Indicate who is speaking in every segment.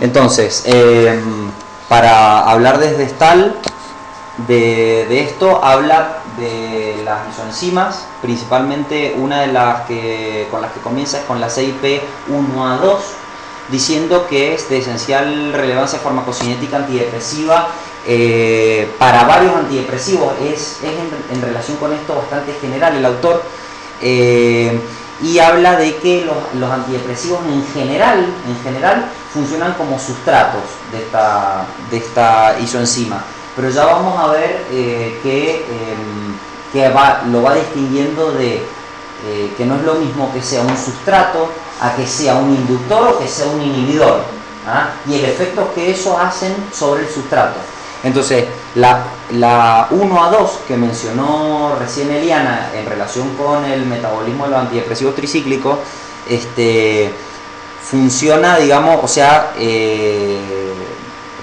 Speaker 1: Entonces, para hablar desde Stahl de esto, habla de las isoenzimas, principalmente una de las con las que comienza es con la CYP1A2, diciendo que es de esencial relevancia farmacocinética antidepresiva para varios antidepresivos. Es en relación con esto bastante general el autor, y habla de que los antidepresivos en general funcionan como sustratos de esta isoenzima, pero ya vamos a ver que lo va distinguiendo de que no es lo mismo que sea un sustrato a que sea un inductor o que sea un inhibidor, ¿ah? Y el efecto que eso hacen sobre el sustrato. Entonces, la 1A2 que mencionó recién Eliana en relación con el metabolismo de los antidepresivos tricíclicos, funciona, digamos, o sea,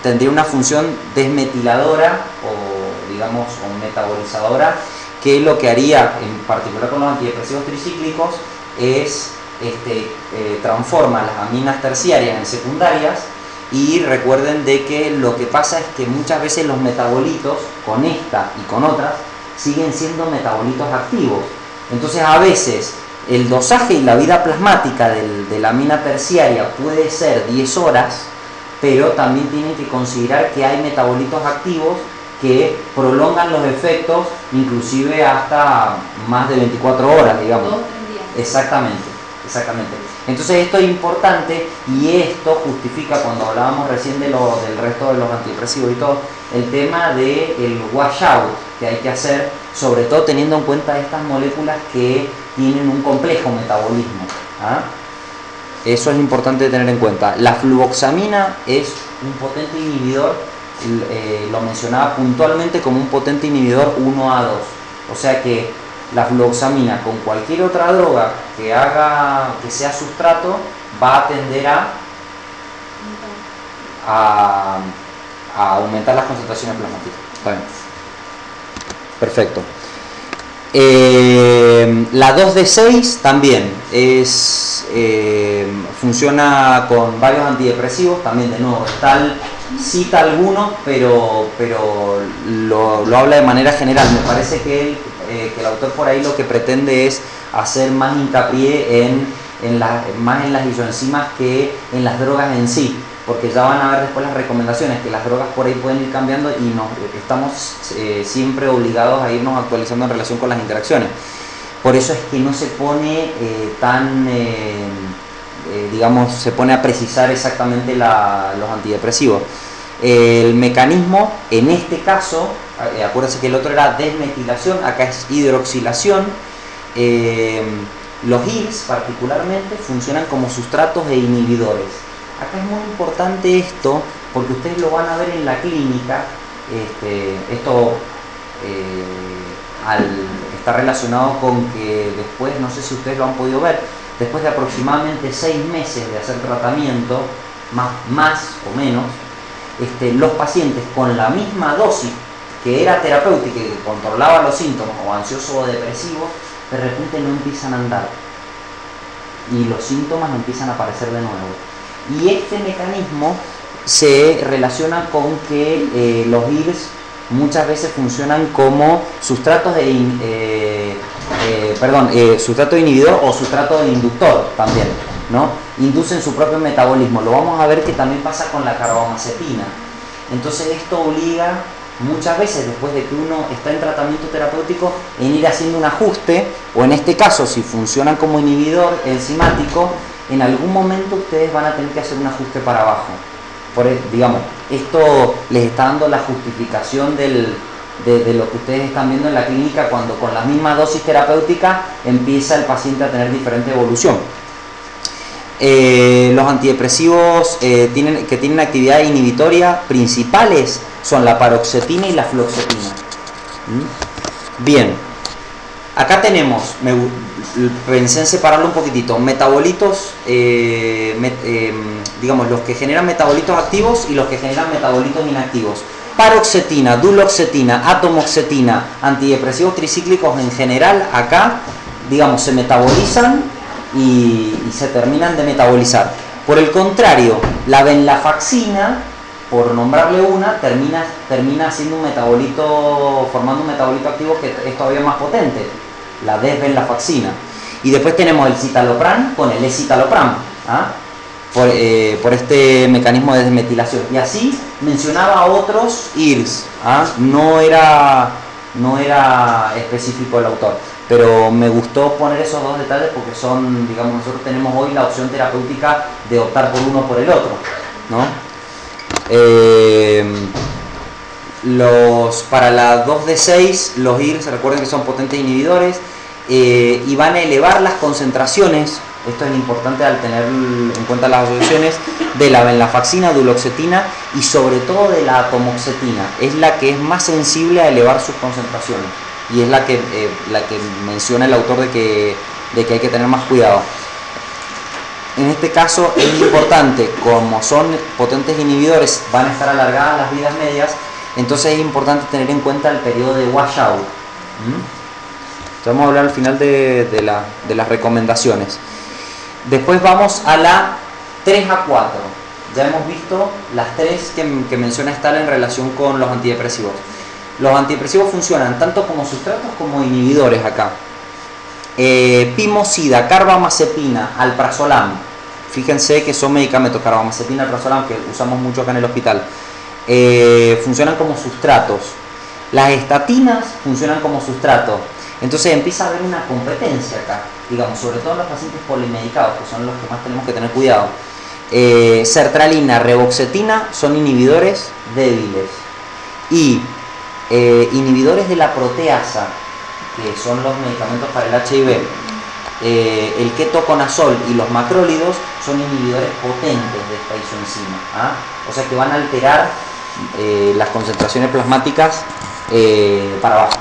Speaker 1: tendría una función desmetiladora o, digamos, o metabolizadora, que lo que haría, en particular con los antidepresivos tricíclicos, es transforma las aminas terciarias en secundarias. Y recuerden de que lo que pasa es que muchas veces los metabolitos, con esta y con otras, siguen siendo metabolitos activos. Entonces a veces el dosaje y la vida plasmática de la amina terciaria puede ser 10 horas, pero también tienen que considerar que hay metabolitos activos que prolongan los efectos inclusive hasta más de 24 horas, digamos.
Speaker 2: 2 o 3 días.
Speaker 1: Exactamente. Entonces esto es importante, y esto justifica, cuando hablábamos recién del resto de los antidepresivos y todo, el tema del washout que hay que hacer, sobre todo teniendo en cuenta estas moléculas que tienen un complejo metabolismo, ¿ah? Eso es importante tener en cuenta. La fluvoxamina es un potente inhibidor, lo mencionaba puntualmente como un potente inhibidor 1A2, o sea que la fluvoxamina con cualquier otra droga que sea sustrato va a tender a aumentar las concentraciones plasmáticas. Bueno, perfecto. La 2D6 también funciona con varios antidepresivos, también de nuevo cita algunos, pero lo habla de manera general. Me parece que el autor por ahí lo que pretende es hacer más hincapié más en las isoenzimas que en las drogas en sí, porque ya van a ver después las recomendaciones, que las drogas por ahí pueden ir cambiando y estamos siempre obligados a irnos actualizando en relación con las interacciones. Por eso es que no se pone digamos, se pone a precisar exactamente los antidepresivos. El mecanismo, en este caso, acuérdense que el otro era desmetilación, acá es hidroxilación. Los IRS particularmente funcionan como sustratos e inhibidores. Acá es muy importante esto, porque ustedes lo van a ver en la clínica. Esto está relacionado con que después, no sé si ustedes lo han podido ver, después de aproximadamente 6 meses de hacer tratamiento, más o menos, los pacientes con la misma dosis que era terapéutica y que controlaba los síntomas, o ansioso o depresivo, de repente no empiezan a andar y los síntomas empiezan a aparecer de nuevo. Y este mecanismo se relaciona con que los IRS muchas veces funcionan como sustratos sustrato inhibidor o sustrato inductor también, ¿no? Inducen su propio metabolismo. Lo vamos a ver que también pasa con la carbamazepina. Entonces esto obliga muchas veces, después de que uno está en tratamiento terapéutico, en ir haciendo un ajuste, o en este caso, si funcionan como inhibidor enzimático, en algún momento ustedes van a tener que hacer un ajuste para abajo. Digamos, esto les está dando la justificación de lo que ustedes están viendo en la clínica, cuando con la misma dosis terapéutica empieza el paciente a tener diferente evolución. Los antidepresivos que tienen actividad inhibitoria principales son la paroxetina y la fluoxetina. Bien, acá tenemos, pensé en separarlo un poquitito, metabolitos, digamos, los que generan metabolitos activos y los que generan metabolitos inactivos. Paroxetina, duloxetina, atomoxetina, antidepresivos tricíclicos en general, acá, digamos, se metabolizan y se terminan de metabolizar. Por el contrario, la venlafaxina, por nombrarle una, termina siendo un metabolito, formando un metabolito activo que es todavía más potente, la desvenlafaxina. Y después tenemos el citalopram con el escitalopram, ¿ah? Por este mecanismo de desmetilación. Y así mencionaba otros IRS, ¿ah? No era específico el autor, pero me gustó poner esos dos detalles porque son, digamos, nosotros tenemos hoy la opción terapéutica de optar por uno o por el otro, ¿no? Para la 2D6, los IRS, recuerden que son potentes inhibidores, y van a elevar las concentraciones, esto es importante al tener en cuenta las asociaciones, de la venlafaxina, duloxetina y sobre todo de la atomoxetina. Es la que es más sensible a elevar sus concentraciones y es la que menciona el autor de que hay que tener más cuidado. En este caso es importante, como son potentes inhibidores, van a estar alargadas las vidas medias, entonces es importante tener en cuenta el periodo de washout. Vamos a hablar al final de las recomendaciones. Después vamos a la 3A4. Ya hemos visto las tres que menciona Stahl en relación con los antidepresivos. Los antidepresivos funcionan tanto como sustratos como inhibidores acá. Pimosida, carbamazepina, alprazolam. Fíjense que son medicamentos, carbamazepina, alprazolam, que usamos mucho acá en el hospital. Funcionan como sustratos. Las estatinas funcionan como sustrato. Entonces empieza a haber una competencia acá, digamos, sobre todo en los pacientes polimedicados, que son los que más tenemos que tener cuidado. Sertralina, reboxetina son inhibidores débiles. Y inhibidores de la proteasa, que son los medicamentos para el HIV, el ketoconazol y los macrólidos son inhibidores potentes de esta isoenzima, ¿ah? O sea que van a alterar las concentraciones plasmáticas para abajo,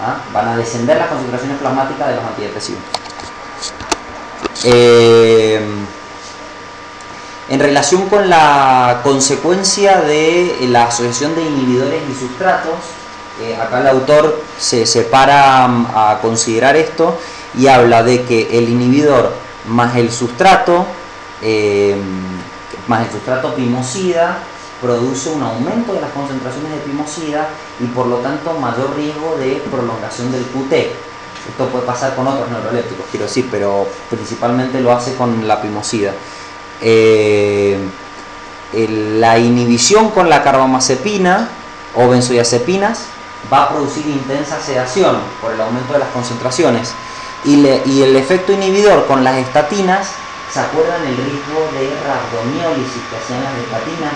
Speaker 1: ¿ah? Van a descender las concentraciones plasmáticas de los antidepresivos. En relación con la consecuencia de la asociación de inhibidores y sustratos, acá el autor se separa a considerar esto y habla de que el inhibidor más el sustrato pimosida produce un aumento de las concentraciones de pimosida y por lo tanto mayor riesgo de prolongación del QT. Esto puede pasar con otros neurolépticos, quiero decir, pero principalmente lo hace con la pimosida. La inhibición con la carbamazepina o benzodiazepinas va a producir intensa sedación por el aumento de las concentraciones y el efecto inhibidor con las estatinas, ¿se acuerdan el riesgo de rhabdomiólisis que hacían las estatinas?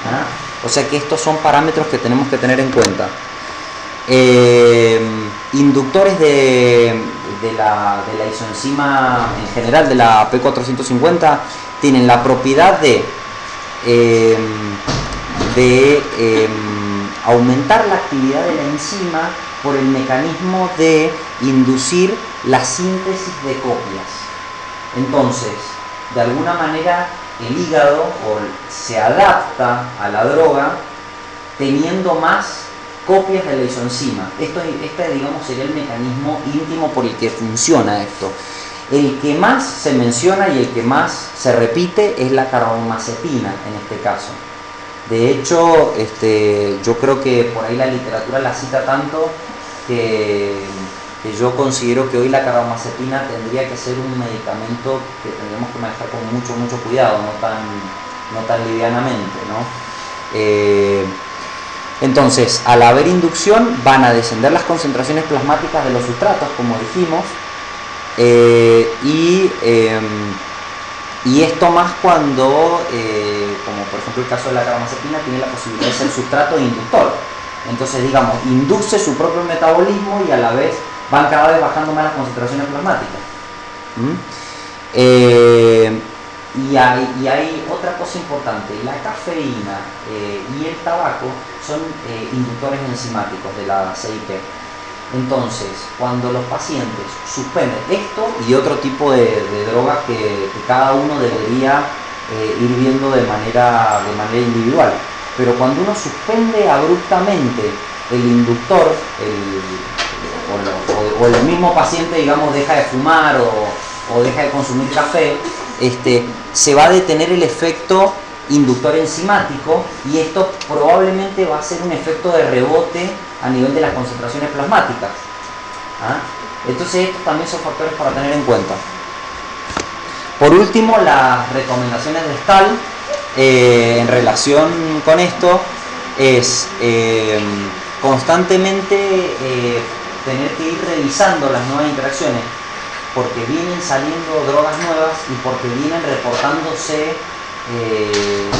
Speaker 1: ¿Ah? O sea que estos son parámetros que tenemos que tener en cuenta. Inductores de la isoenzima en general, de la P450, tienen la propiedad de aumentar la actividad de la enzima por el mecanismo de inducir la síntesis de copias. Entonces, de alguna manera, el hígado se adapta a la droga teniendo más copias de la isoenzima. Este, digamos, sería el mecanismo íntimo por el que funciona esto. El que más se menciona y el que más se repite es la carbamazepina en este caso. De hecho, yo creo que por ahí la literatura la cita tanto que yo considero que hoy la carbamazepina tendría que ser un medicamento que tendríamos que manejar con mucho cuidado, no tan livianamente, ¿no? Entonces, al haber inducción, van a descender las concentraciones plasmáticas de los sustratos, como dijimos, y esto más cuando, como por ejemplo el caso de la carbamazepina, tiene la posibilidad de ser sustrato e inductor. Entonces, digamos, induce su propio metabolismo y a la vez van cada vez bajando más las concentraciones plasmáticas. Y hay otra cosa importante: la cafeína y el tabaco son inductores enzimáticos de la CIP. Entonces, cuando los pacientes suspenden esto y otro tipo de drogas que cada uno debería ir viendo de manera individual, pero cuando uno suspende abruptamente el inductor, o el mismo paciente, digamos, deja de fumar o deja de consumir café, se va a detener el efecto inductor enzimático y esto probablemente va a ser un efecto de rebote a nivel de las concentraciones plasmáticas. Entonces estos también son factores para tener en cuenta. Por último, las recomendaciones de Stahl en relación con esto es constantemente tener que ir revisando las nuevas interacciones, porque vienen saliendo drogas nuevas y porque vienen reportándose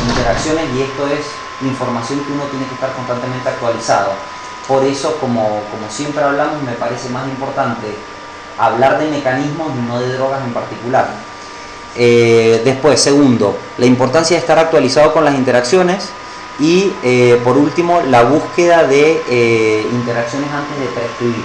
Speaker 1: interacciones, y esto es información que uno tiene que estar constantemente actualizado. Por eso, como siempre hablamos, me parece más importante hablar de mecanismos y no de drogas en particular. Después, segundo, la importancia de estar actualizado con las interacciones. Y por último, la búsqueda de interacciones antes de prescribir.